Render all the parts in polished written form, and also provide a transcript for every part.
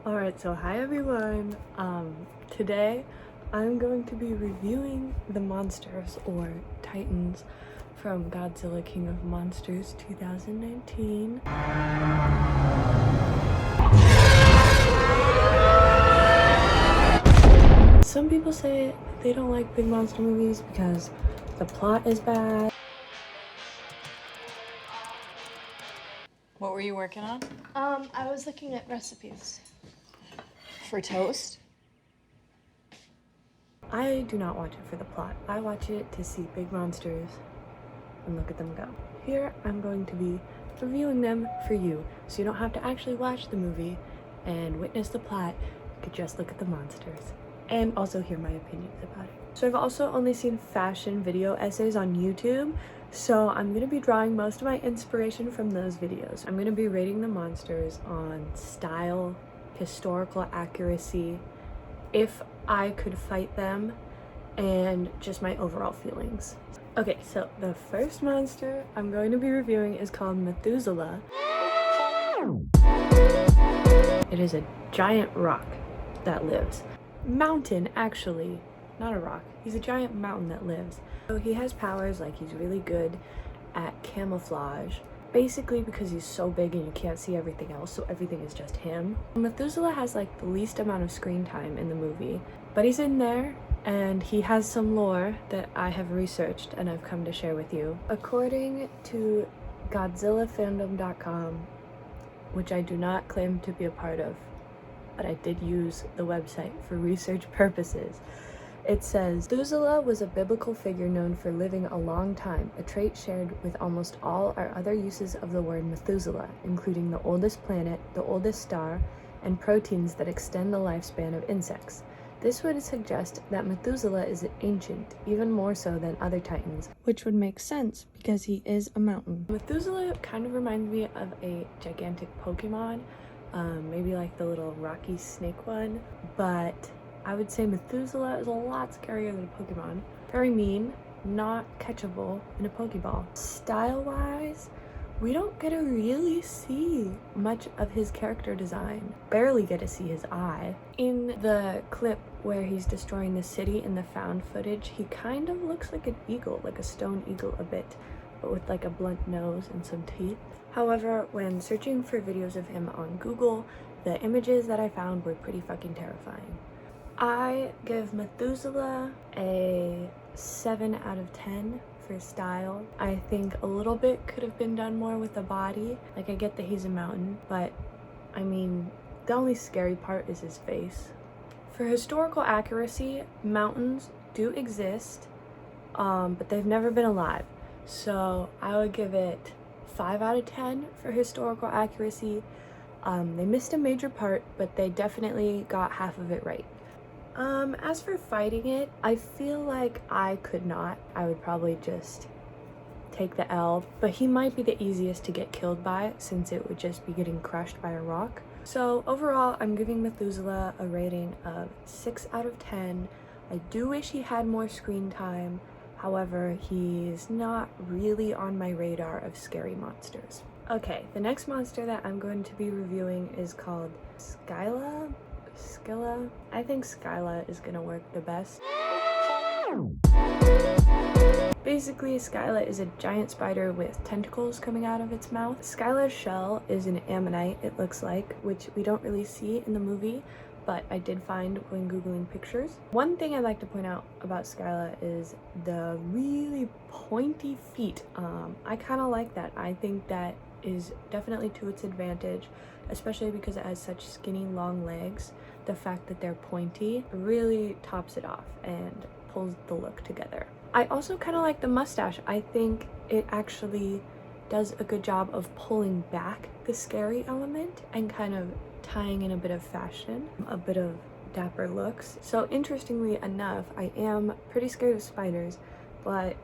Alright, so hi everyone. Today I'm going to be reviewing the monsters or titans from Godzilla King of Monsters 2019. Some people say they don't like big monster movies because the plot is bad. What were you working on? I was looking at recipes. For toast? I do not watch it for the plot. I watch it to see big monsters and look at them go. Here I'm going to be reviewing them for you, so you don't have to actually watch the movie and witness the plot. You could just look at the monsters and also hear my opinions about it. So I've also only seen fashion video essays on YouTube, so I'm going to be drawing most of my inspiration from those videos. I'm going to be rating the monsters on style, historical accuracy, if I could fight them, and just my overall feelings. Okay, so the first monster I'm going to be reviewing is called Methuselah. It is a giant rock that lives. Mountain, actually, not a rock. He's a giant mountain that lives. So he has powers, like he's really good at camouflage, basically because he's so big and you can't see everything else, so everything is just him. Methuselah has like the least amount of screen time in the movie, but he's in there and he has some lore that I have researched and I've come to share with you. According to GodzillaFandom.com, which I do not claim to be a part of, but I did use the website for research purposes, it says, Methuselah was a biblical figure known for living a long time, a trait shared with almost all our other uses of the word Methuselah, including the oldest planet, the oldest star, and proteins that extend the lifespan of insects. This would suggest that Methuselah is ancient, even more so than other titans, which would make sense because he is a mountain. Methuselah kind of reminds me of a gigantic Pokemon, maybe like the little rocky snake one, but I would say Methuselah is a lot scarier than a Pokemon. Very mean, not catchable in a Pokeball. Style-wise, we don't get to really see much of his character design. Barely get to see his eye. In the clip where he's destroying the city in the found footage, he kind of looks like an eagle, like a stone eagle a bit, but with like a blunt nose and some teeth. However, when searching for videos of him on Google, the images that I found were pretty fucking terrifying. I give Methuselah a 7 out of 10 for style. I think a little bit could have been done more with the body. Like, I get that he's a mountain, but I mean, the only scary part is his face. For historical accuracy, mountains do exist, but they've never been alive. So I would give it 5 out of 10 for historical accuracy. They missed a major part, but they definitely got half of it right. As for fighting it, I feel like I could not. I would probably just take the L, but he might be the easiest to get killed by since it would just be getting crushed by a rock. So overall, I'm giving Methuselah a rating of 6 out of 10. I do wish he had more screen time. However, he's not really on my radar of scary monsters. Okay, the next monster that I'm going to be reviewing is called Skyla? I think Skyla is gonna work the best. Basically, Skyla is a giant spider with tentacles coming out of its mouth. Skyla's shell is an ammonite, it looks like, which we don't really see in the movie, but I did find when googling pictures. One thing I'd like to point out about Skyla is the really pointy feet. I kind of like that. I think that is definitely to its advantage, especially because it has such skinny long legs. The fact that they're pointy really tops it off and pulls the look together. I also kind of like the mustache. I think it actually does a good job of pulling back the scary element and kind of tying in a bit of fashion, a bit of dapper looks. So interestingly enough, I am pretty scared of spiders, but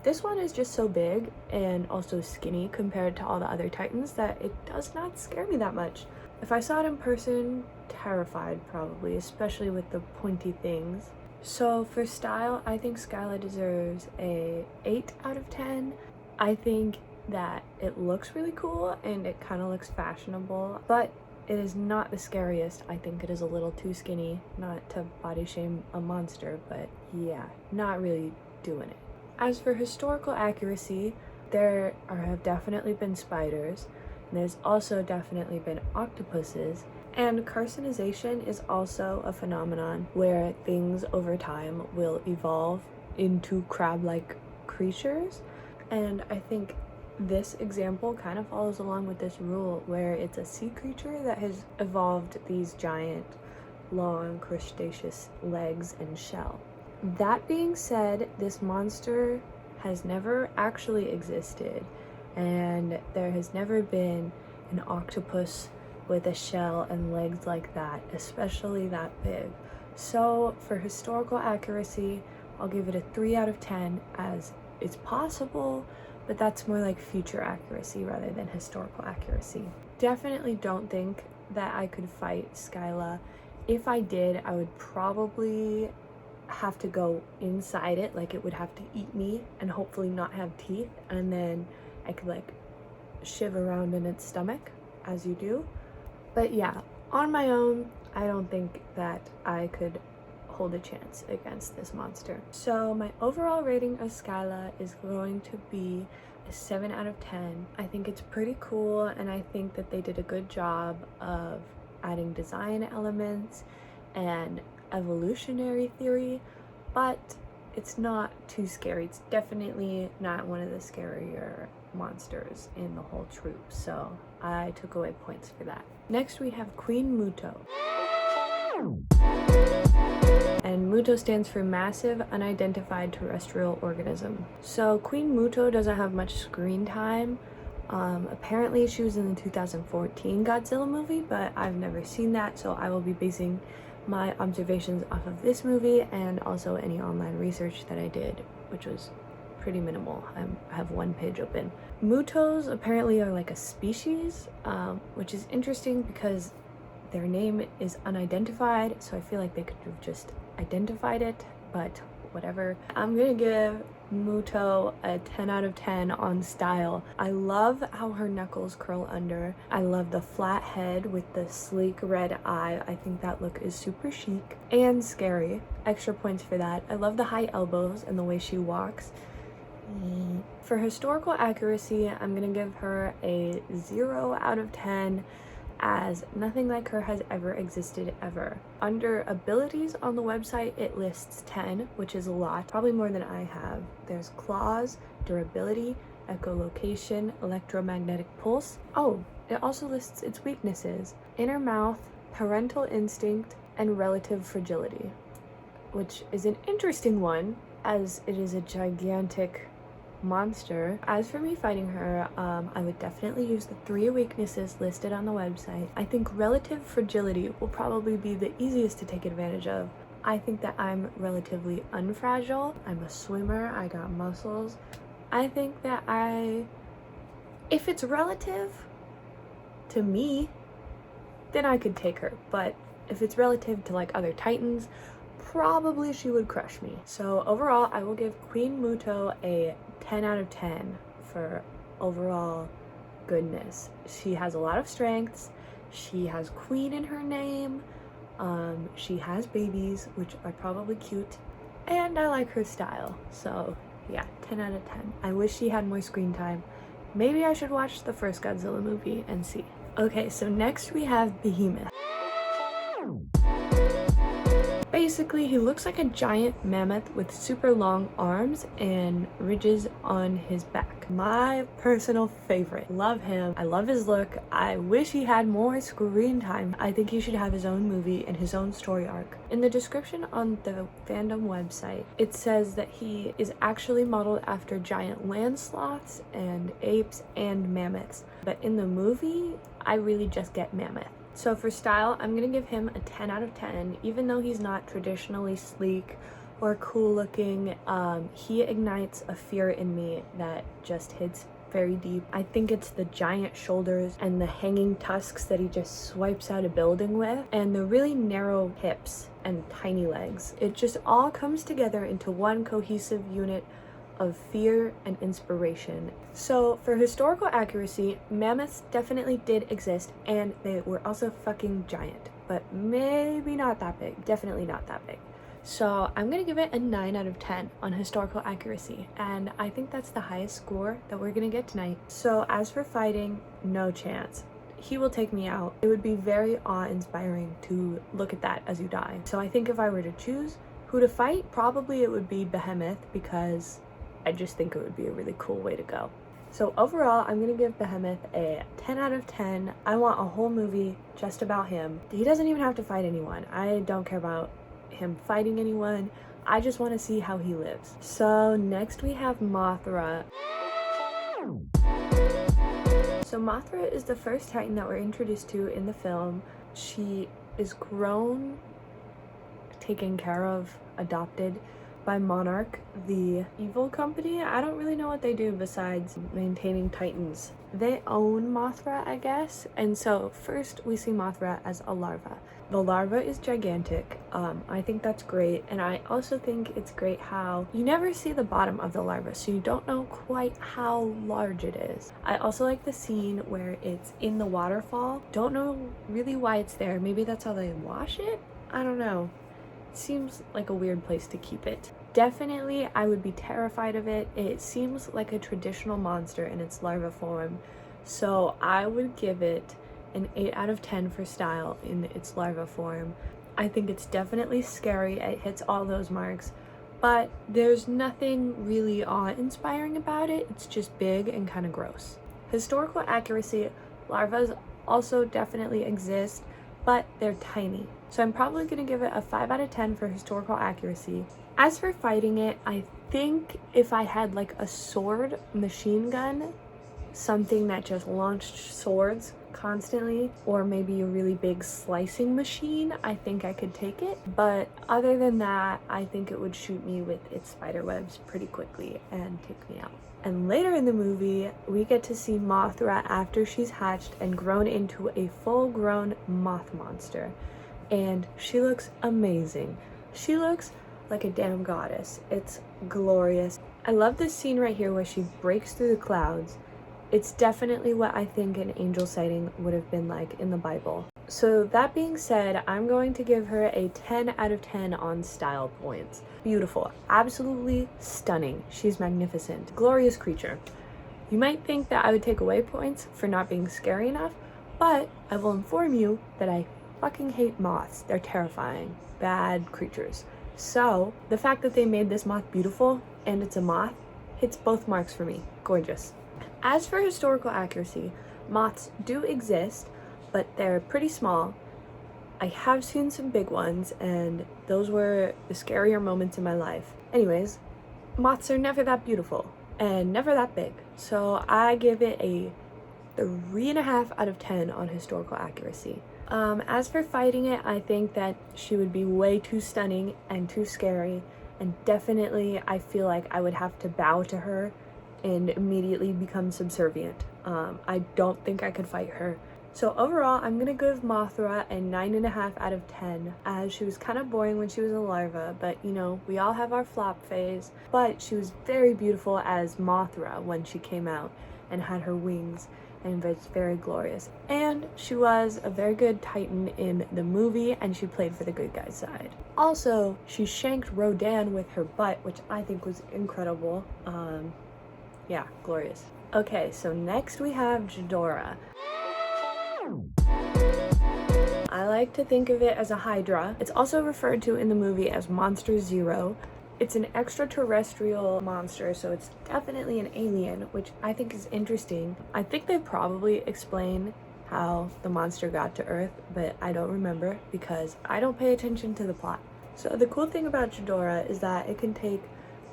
this one is just so big and also skinny compared to all the other titans that it does not scare me that much. If I saw it in person, terrified probably, especially with the pointy things. So for style, I think Skyla deserves a 8 out of 10. I think that it looks really cool and it kind of looks fashionable, but It is not the scariest. I think it is a little too skinny, not to body shame a monster, but yeah, not really doing it. As for historical accuracy, there have definitely been spiders, and there's also definitely been octopuses, and carcinization is also a phenomenon where things over time will evolve into crab-like creatures, and I think this example kind of follows along with this rule where it's a sea creature that has evolved these giant, long, crustaceous legs and shell. That being said, this monster has never actually existed, and there has never been an octopus with a shell and legs like that, especially that big. So for historical accuracy, I'll give it a 3 out of 10, as it's possible, but that's more like future accuracy rather than historical accuracy. Definitely don't think that I could fight Skyla. If I did, I would probably have to go inside it, like it would have to eat me and hopefully not have teeth, and then I could like shiv around in its stomach as you do. But yeah, on my own, I don't think that I could hold a chance against this monster. So my overall rating of Skyla is going to be a 7 out of 10. I think it's pretty cool, and I think that they did a good job of adding design elements and evolutionary theory, but it's not too scary. It's definitely not one of the scarier monsters in the whole troop, so I took away points for that. Next we have Queen Muto. And Muto stands for Massive Unidentified Terrestrial Organism. So Queen Muto doesn't have much screen time. Apparently she was in the 2014 Godzilla movie, but I've never seen that, so I will be basing my observations off of this movie and also any online research that I did, which was pretty minimal. I have one page open. Mutos apparently are like a species, which is interesting because their name is unidentified, so I feel like they could have just identified it, but whatever. I'm gonna give Muto a 10 out of 10 on style. I love how her knuckles curl under. I love the flat head with the sleek red eye. I think that look is super chic and scary. Extra points for that. I love the high elbows and the way she walks. For historical accuracy, I'm gonna give her a 0 out of 10, as nothing like her has ever existed ever. Under abilities on the website, it lists 10, which is a lot, probably more than I have. There's claws, durability, echolocation, electromagnetic pulse. Oh, it also lists its weaknesses: inner mouth, parental instinct, and relative fragility, which is an interesting one as it is a gigantic monster. As for me fighting her, I would definitely use the 3 weaknesses listed on the website. I think relative fragility will probably be the easiest to take advantage of. I think that I'm relatively unfragile. I'm a swimmer, I got muscles. I think that if it's relative to me, then I could take her, but if it's relative to like other titans, probably she would crush me. So overall, I will give Queen Muto a 10 out of 10 for overall goodness. She has a lot of strengths. She has queen in her name. She has babies, which are probably cute. And I like her style. So yeah, 10 out of 10. I wish she had more screen time. Maybe I should watch the first Godzilla movie and see. Okay, so next we have Behemoth. Basically, he looks like a giant mammoth with super long arms and ridges on his back. My personal favorite. Love him. I love his look. I wish he had more screen time. I think he should have his own movie and his own story arc. In the description on the fandom website, it says that he is actually modeled after giant land sloths and apes and mammoths. But in the movie, I really just get mammoth. So for style, I'm gonna give him a 10 out of 10. Even though he's not traditionally sleek or cool looking, he ignites a fear in me that just hits very deep. I think it's the giant shoulders and the hanging tusks that he just swipes out a building with, and the really narrow hips and tiny legs. It just all comes together into one cohesive unit of fear and inspiration. So for historical accuracy, mammoths definitely did exist, and they were also fucking giant, but maybe not that big. Definitely not that big. So I'm gonna give it a 9 out of 10 on historical accuracy, and I think that's the highest score that we're gonna get tonight. So as for fighting, no chance. He will take me out. It would be very awe-inspiring to look at that as you die. So I think if I were to choose who to fight, probably it would be Behemoth, because I just think it would be a really cool way to go. So overall, I'm gonna give Behemoth a 10 out of 10. I want a whole movie just about him. He doesn't even have to fight anyone. I don't care about him fighting anyone. I just want to see how he lives. So next we have Mothra. So Mothra is the first Titan that we're introduced to in the film. She is grown, taken care of, adopted by Monarch, the evil company. I don't really know what they do besides maintaining Titans. They own Mothra, I guess. And so first we see Mothra as a larva. The larva is gigantic. I think that's great. And I also think it's great how you never see the bottom of the larva, so you don't know quite how large it is. I also like the scene where it's in the waterfall. Don't know really why it's there. Maybe that's how they wash it? I don't know. It seems like a weird place to keep it. Definitely, I would be terrified of it. It seems like a traditional monster in its larva form. So I would give it an 8 out of 10 for style in its larva form. I think it's definitely scary. It hits all those marks, but there's nothing really awe-inspiring about it. It's just big and kind of gross. Historical accuracy, larvas also definitely exist, but they're tiny. So I'm probably gonna give it a 5 out of 10 for historical accuracy. As for fighting it, I think if I had like a sword machine gun, something that just launched swords constantly, or maybe a really big slicing machine, I think I could take it. But other than that, I think it would shoot me with its spider webs pretty quickly and take me out. And later in the movie, we get to see Mothra after she's hatched and grown into a full-grown moth monster. And she looks amazing. She looks like a damn goddess. It's glorious. I love this scene right here where she breaks through the clouds. It's definitely what I think an angel sighting would have been like in the Bible. So that being said, I'm going to give her a 10 out of 10 on style points. Beautiful, absolutely stunning. She's magnificent, glorious creature. You might think that I would take away points for not being scary enough, but I will inform you that I fucking hate moths. They're terrifying, bad creatures. So the fact that they made this moth beautiful and it's a moth hits both marks for me. Gorgeous. As for historical accuracy, moths do exist, but they're pretty small. I have seen some big ones, and those were the scarier moments in my life. Anyways, moths are never that beautiful and never that big. So I give it a 3.5 out of 10 on historical accuracy. As for fighting it, I think that she would be way too stunning and too scary, and definitely I feel like I would have to bow to her and immediately become subservient. I don't think I could fight her. So overall, I'm gonna give Mothra a 9.5 out of 10, as she was kind of boring when she was a larva, but you know, we all have our flop phase. But she was very beautiful as Mothra when she came out and had her wings, and was very glorious. And she was a very good Titan in the movie, and she played for the good guy's side. Also, she shanked Rodan with her butt, which I think was incredible. Yeah, glorious. Okay, so next we have Ghidorah. I like to think of it as a Hydra. It's also referred to in the movie as Monster Zero. It's an extraterrestrial monster, so it's definitely an alien, which I think is interesting. I think they probably explain how the monster got to Earth, but I don't remember because I don't pay attention to the plot. So the cool thing about Ghidorah is that it can take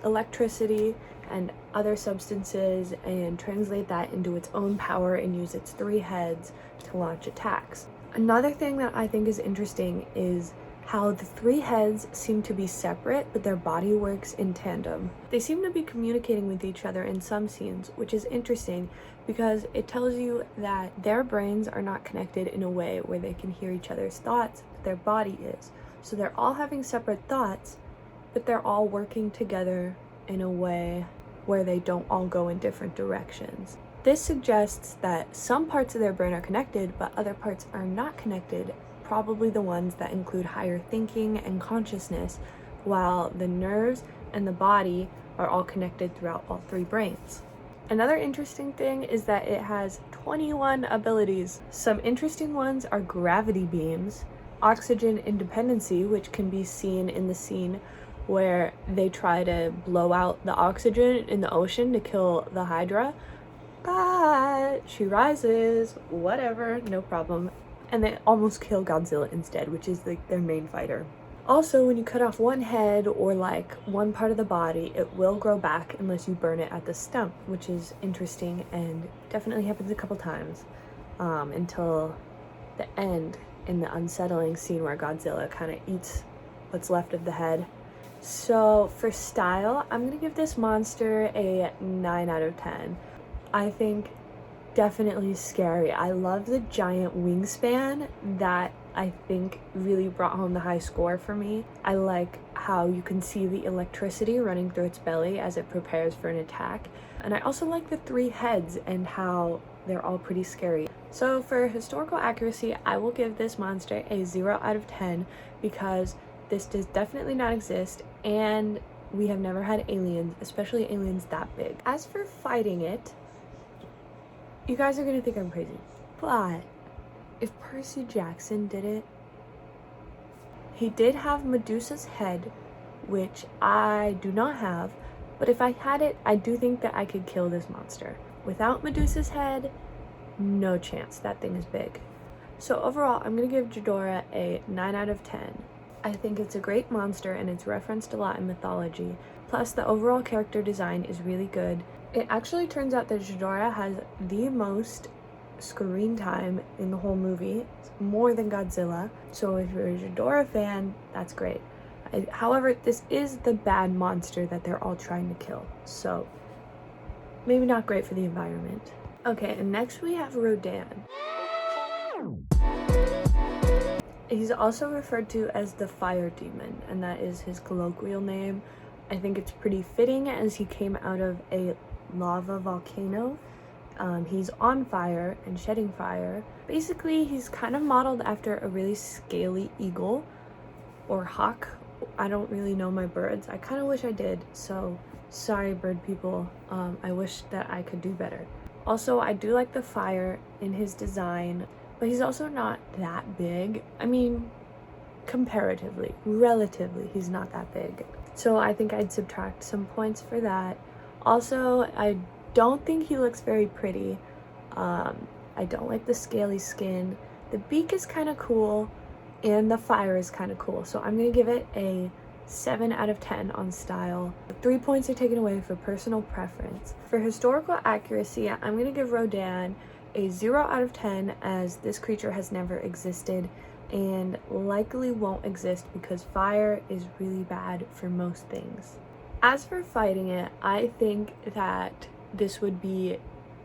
electricity and other substances and translate that into its own power and use its 3 heads to launch attacks. Another thing that I think is interesting is how the 3 heads seem to be separate, but their body works in tandem. They seem to be communicating with each other in some scenes, which is interesting because it tells you that their brains are not connected in a way where they can hear each other's thoughts, but their body is. So they're all having separate thoughts, but they're all working together in a way where they don't all go in different directions. This suggests that some parts of their brain are connected, but other parts are not connected, probably the ones that include higher thinking and consciousness, while the nerves and the body are all connected throughout all three brains. Another interesting thing is that it has 21 abilities. Some interesting ones are gravity beams, oxygen independency, which can be seen in the scene where they try to blow out the oxygen in the ocean to kill the Hydra, but she rises, whatever, no problem. And they almost kill Godzilla instead, which is like their main fighter. Also, when you cut off one head or like one part of the body, it will grow back unless you burn it at the stump, which is interesting and definitely happens a couple times, until the end in the unsettling scene where Godzilla kind of eats what's left of the head. So for style, I'm gonna give this monster a 9 out of 10. I think definitely scary. I love the giant wingspan. That I think really brought home the high score for me. I like how you can see the electricity running through its belly as it prepares for an attack. And I also like the 3 heads and how they're all pretty scary. So for historical accuracy, I will give this monster a 0 out of 10 because this does definitely not exist and we have never had aliens, especially aliens that big. As for fighting it, you guys are gonna think I'm crazy, but if Percy Jackson did it, he did have Medusa's head, which I do not have, but if I had it, I do think that I could kill this monster. Without Medusa's head, no chance. That thing is big. So overall, I'm gonna give Ghidorah a 9 out of 10. I think it's a great monster and it's referenced a lot in mythology. Plus, the overall character design is really good. It actually turns out that Ghidorah has the most screen time in the whole movie, more than Godzilla. So if you're a Ghidorah fan, that's great. However, this is the bad monster that they're all trying to kill, so maybe not great for the environment. Okay, and next we have Rodan. He's also referred to as the Fire Demon, and that is his colloquial name. I think it's pretty fitting as he came out of a lava volcano. He's on fire and shedding fire. Basically, he's kind of modeled after a really scaly eagle or hawk. I don't really know my birds. I kind of wish I did, so sorry bird people. I wish that I could do better. Also, I do like the fire in his design, but he's also not that big. I mean, comparatively, relatively, he's not that big. So I think I'd subtract some points for that. Also, I don't think he looks very pretty. I don't like the scaly skin. The beak is kind of cool, and the fire is kind of cool. So I'm gonna give it a 7 out of 10 on style. 3 points are taken away for personal preference. For historical accuracy, I'm gonna give Rodan a 0 out of 10 as this creature has never existed and likely won't exist because fire is really bad for most things. As for fighting it, I think that this would be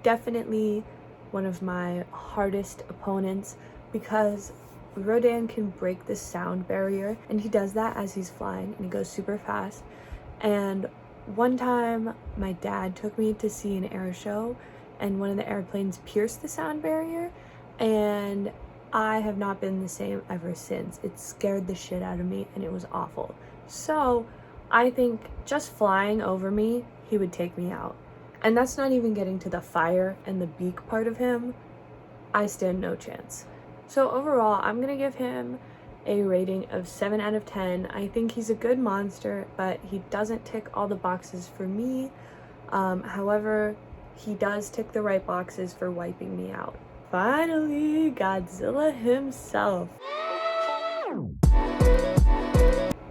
definitely one of my hardest opponents because Rodan can break the sound barrier, and he does that as he's flying and he goes super fast. And one time my dad took me to see an air show and one of the airplanes pierced the sound barrier, and I have not been the same ever since. It scared the shit out of me and it was awful. So I think just flying over me, he would take me out. And that's not even getting to the fire and the beak part of him. I stand no chance. So overall, I'm gonna give him a rating of 7 out of 10. I think he's a good monster, but he doesn't tick all the boxes for me. However, he does tick the right boxes for wiping me out. Finally, Godzilla himself.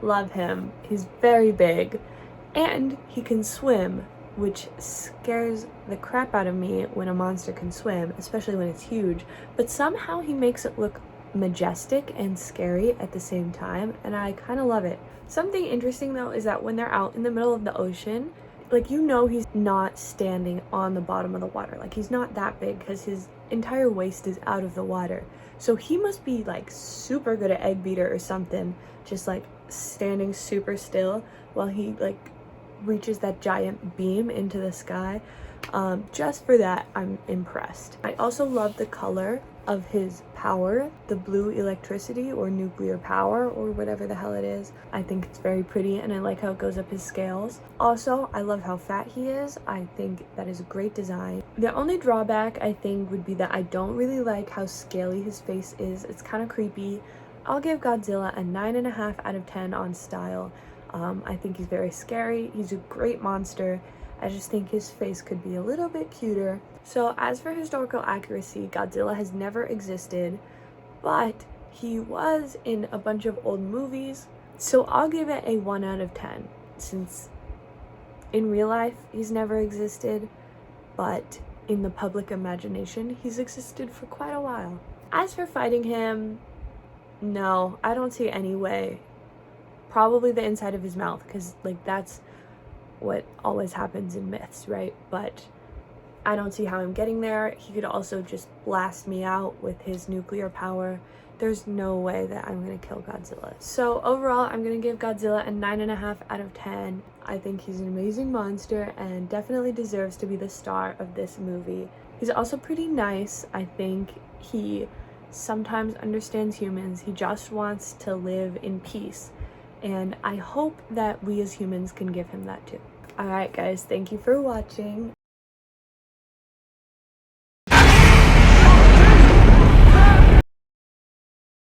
Love him. He's very big and he can swim, which scares the crap out of me when a monster can swim, especially when it's huge, but somehow he makes it look majestic and scary at the same time, and I kind of love it. Something interesting though is that when they're out in the middle of the ocean, like, you know, he's not standing on the bottom of the water. Like, he's not that big because his entire waist is out of the water. So he must be like super good at egg beater or something, just like standing super still while he like reaches that giant beam into the sky. Just for that, I'm impressed. I also love the color of his power, the blue electricity or nuclear power or whatever the hell it is. I think it's very pretty, and I like how it goes up his scales. Also, I love how fat he is. I think that is a great design. The only drawback I think would be that I don't really like how scaly his face is. It's kind of creepy. I'll give Godzilla a 9.5 out of 10 on style. I think he's very scary. He's a great monster. I just think his face could be a little bit cuter. So as for historical accuracy, Godzilla has never existed, but he was in a bunch of old movies. So I'll give it a 1 out of 10, since in real life he's never existed, but in the public imagination he's existed for quite a while. As for fighting him, no, I don't see any way. Probably the inside of his mouth, because like that's what always happens in myths, right? But I don't see how I'm getting there. He could also just blast me out with his nuclear power. There's no way that I'm gonna kill Godzilla. So overall, I'm gonna give Godzilla a 9.5 out of 10. I think he's an amazing monster and definitely deserves to be the star of this movie. He's also pretty nice. I think he sometimes understands humans. He just wants to live in peace. And I hope that we as humans can give him that too. Alright guys, thank you for watching.